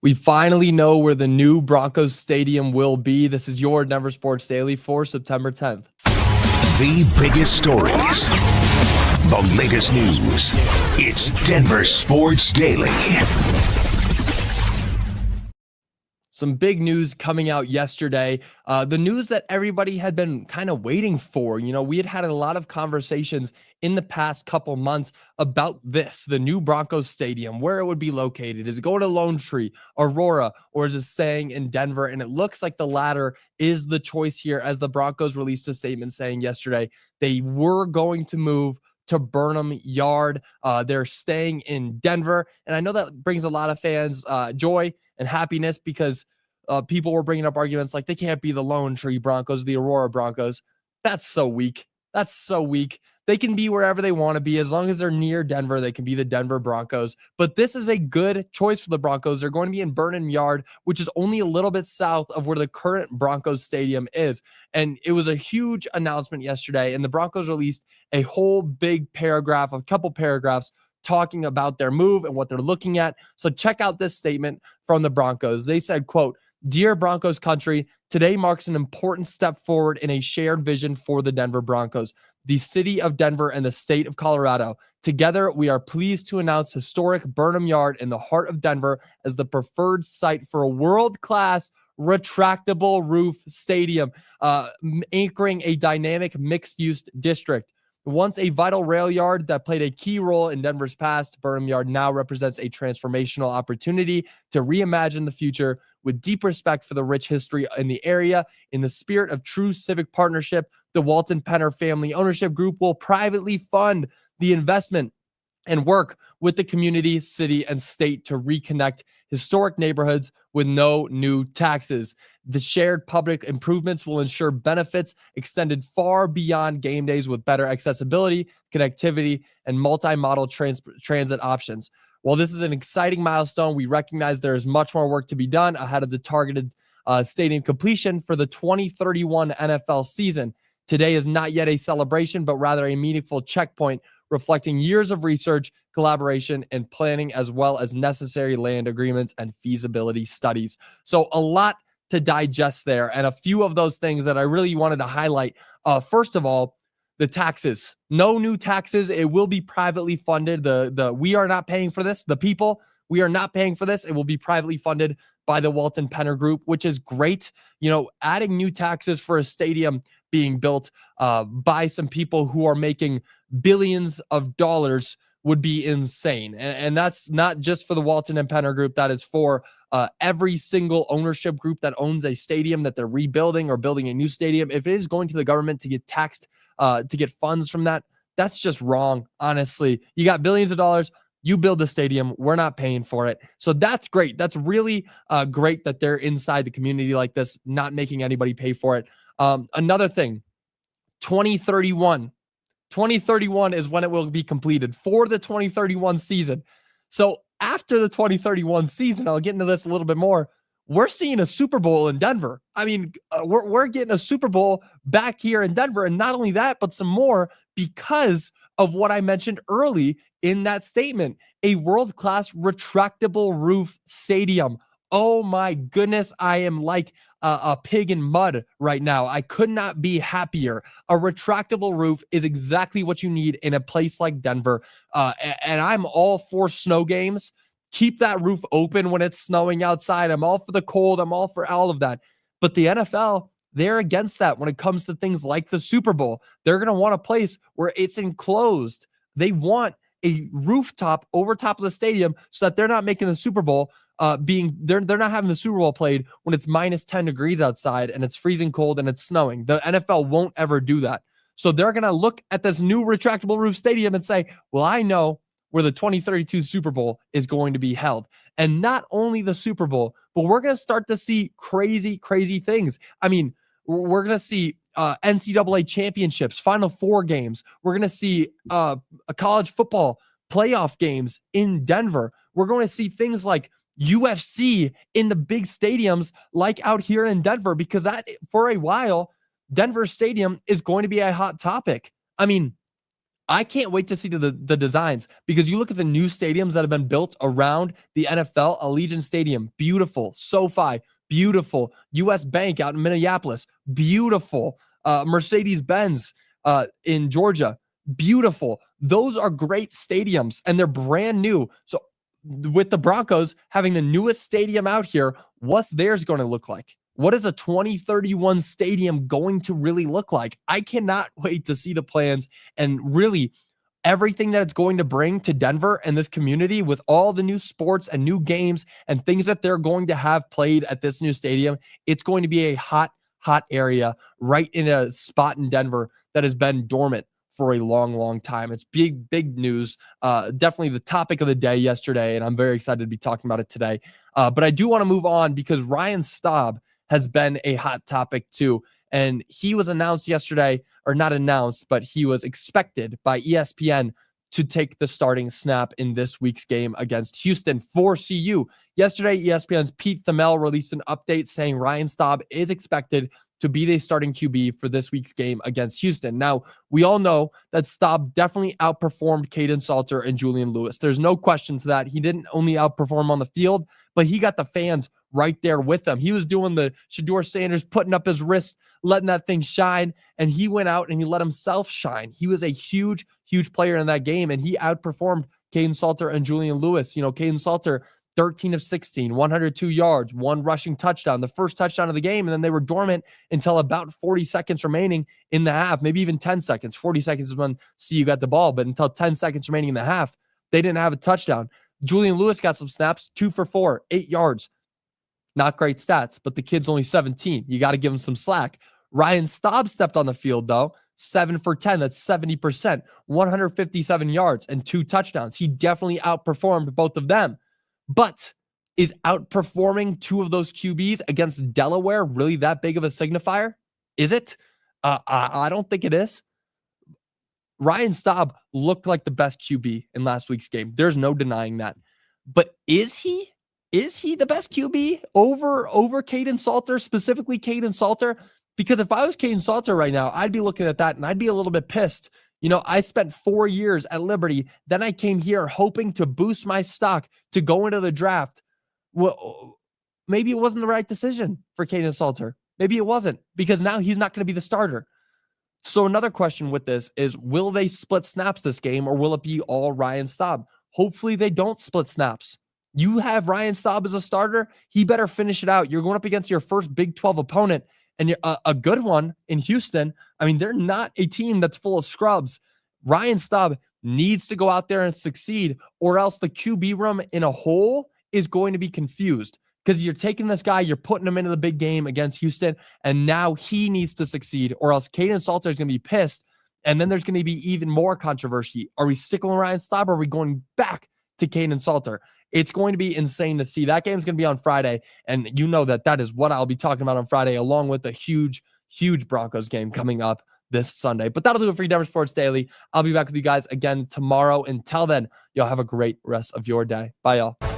We finally know where the new Broncos stadium will be. This is your Denver Sports Daily for September 10th. The biggest stories, the latest news. It's Denver Sports Daily. Some big news coming out yesterday. The news that everybody had been kind of waiting for. We had a lot of conversations in the past couple months about this, the new Broncos stadium, where it would be located. Is it going to Lone Tree, Aurora, or is it staying in Denver? And it looks like the latter is the choice here, as the Broncos released a statement saying yesterday they were going to move to Burnham Yard. They're staying in Denver. And I know that brings a lot of fans joy and happiness, because people were bringing up arguments like they can't be the Lone Tree Broncos, the Aurora Broncos. That's so weak. That's so weak. They can be wherever they want to be. As long as they're near Denver, they can be the Denver Broncos. But this is a good choice for the Broncos. They're going to be in Burnham Yard, which is only a little bit south of where the current Broncos stadium is. And it was a huge announcement yesterday, and the Broncos released a whole big paragraph, a couple paragraphs, talking about their move and what they're looking at. So check out this statement from the Broncos. They said, quote, "Dear Broncos country, today marks an important step forward in a shared vision for the Denver Broncos, the city of Denver and the state of Colorado. Together, we are pleased to announce historic Burnham Yard in the heart of Denver as the preferred site for a world-class retractable roof stadium, anchoring a dynamic mixed-use district. Once a vital rail yard that played a key role in Denver's past, Burnham Yard now represents a transformational opportunity to reimagine the future with deep respect for the rich history in the area. In the spirit of true civic partnership, the Walton Penner Family Ownership Group will privately fund the investment and work with the community, city, and state to reconnect historic neighborhoods with no new taxes. The shared public improvements will ensure benefits extended far beyond game days with better accessibility, connectivity, and multimodal transit options. While this is an exciting milestone, we recognize there is much more work to be done ahead of the targeted stadium completion for the 2031 NFL season. Today is not yet a celebration, but rather a meaningful checkpoint reflecting years of research, collaboration, and planning, as well as necessary land agreements and feasibility studies." So a lot to digest there, and a few of those things that I really wanted to highlight. First of all, the taxes. No new taxes. It will be privately funded. We are not paying for this. The people, we are not paying for this. It will be privately funded by the Walton Penner Group, which is great. Adding new taxes for a stadium being built by some people who are making billions of dollars would be insane. And that's not just for the Walton and Penner Group. That is for every single ownership group that owns a stadium that they're rebuilding or building a new stadium. If it is going to the government to get taxed, to get funds from that, that's just wrong, honestly. You got billions of dollars. You build the stadium. We're not paying for it. So that's great. That's really great that they're inside the community like this, not making anybody pay for it. Another thing, 2031 is when it will be completed for the 2031 season. So after the 2031 season, I'll get into this a little bit more. We're seeing a Super Bowl in Denver. I mean, we're getting a Super Bowl back here in Denver. And not only that, but some more, because of what I mentioned early in that statement, a world-class retractable roof stadium. Oh my goodness, I am like a pig in mud right now. I could not be happier. A retractable roof is exactly what you need in a place like Denver. And I'm all for snow games. Keep that roof open when it's snowing outside. I'm all for the cold. I'm all for all of that. But the NFL, they're against that when it comes to things like the Super Bowl. They're going to want a place where it's enclosed. They want a rooftop over top of the stadium so that they're not making the Super Bowl they're not having the Super Bowl played when it's minus 10 degrees outside and it's freezing cold and it's snowing. The NFL won't ever do that. So they're going to look at this new retractable roof stadium and say, well, I know where the 2032 Super Bowl is going to be held. And not only the Super Bowl, but we're going to start to see crazy, crazy things. I mean, we're going to see NCAA championships, Final Four games. We're going to see a college football playoff games in Denver. We're going to see things like UFC in the big stadiums like out here in Denver, because that, for a while, Denver Stadium is going to be a hot topic. I mean, I can't wait to see the designs, because you look at the new stadiums that have been built around the NFL. Allegiant Stadium, beautiful. SoFi, beautiful. US Bank out in Minneapolis, beautiful. Mercedes-Benz in Georgia, beautiful. Those are great stadiums, and they're brand new. So with the Broncos having the newest stadium out here, what's theirs going to look like? What is a 2031 stadium going to really look like? I cannot wait to see the plans and really everything that it's going to bring to Denver and this community with all the new sports and new games and things that they're going to have played at this new stadium. It's going to be a hot area right in a spot in Denver that has been dormant for a long time. It's big news. Definitely the topic of the day yesterday, and I'm very excited to be talking about it today. But I do want to move on because Ryan Staub has been a hot topic too. And he was announced yesterday, or not announced, but he was expected by ESPN to take the starting snap in this week's game against Houston for CU. Yesterday, ESPN's Pete Thamel released an update saying Ryan Staub is expected to be the starting QB for this week's game against Houston. Now, we all know that Staub definitely outperformed Caden Salter and Julian Lewis. There's no question to that. He didn't only outperform on the field, but he got the fans right there with him. He was doing the Shedeur Sanders, putting up his wrist, letting that thing shine, and he went out and he let himself shine. He was a huge player in that game, and he outperformed Caden Salter and Julian Lewis. You know, Caden Salter, 13 of 16, 102 yards, 1 rushing touchdown, the first touchdown of the game, and then they were dormant until about 40 seconds remaining in the half, maybe even 10 seconds. 40 seconds is when CU got the ball, but until 10 seconds remaining in the half, they didn't have a touchdown. Julian Lewis got some snaps, 2 for 4, 8 yards. Not great stats, but the kid's only 17. You got to give him some slack. Ryan Staub stepped on the field, though, 7 for 10. That's 70%, 157 yards and 2 touchdowns. He definitely outperformed both of them. But is outperforming 2 of those QBs against Delaware really that big of a signifier? Is it? I don't think it is. Ryan Staub looked like the best QB in last week's game. There's no denying that. But is he? Is he the best QB over Caden Salter, specifically Caden Salter? Because if I was Caden Salter right now, I'd be looking at that and I'd be a little bit pissed. You know, I spent 4 years at Liberty. Then I came here hoping to boost my stock to go into the draft. Well, maybe it wasn't the right decision for Caden Salter. Maybe it wasn't, because now he's not going to be the starter. So another question with this is, will they split snaps this game, or will it be all Ryan Staub? Hopefully they don't split snaps. You have Ryan Staub as a starter. He better finish it out. You're going up against your first Big 12 opponent, and you're a good one in Houston. I mean, they're not a team that's full of scrubs. Ryan Staub needs to go out there and succeed, or else the QB room in a whole is going to be confused, because you're taking this guy, you're putting him into the big game against Houston, and now he needs to succeed, or else Caden Salter is going to be pissed, and then there's going to be even more controversy. Are we sticking with Ryan Staub, or are we going back to Caden Salter? It's going to be insane to see. That game's going to be on Friday, and you know that is what I'll be talking about on Friday, along with the huge Broncos game coming up this Sunday. But that'll do it for your Denver Sports Daily. I'll be back with you guys again tomorrow. Until then, y'all have a great rest of your day. Bye, y'all.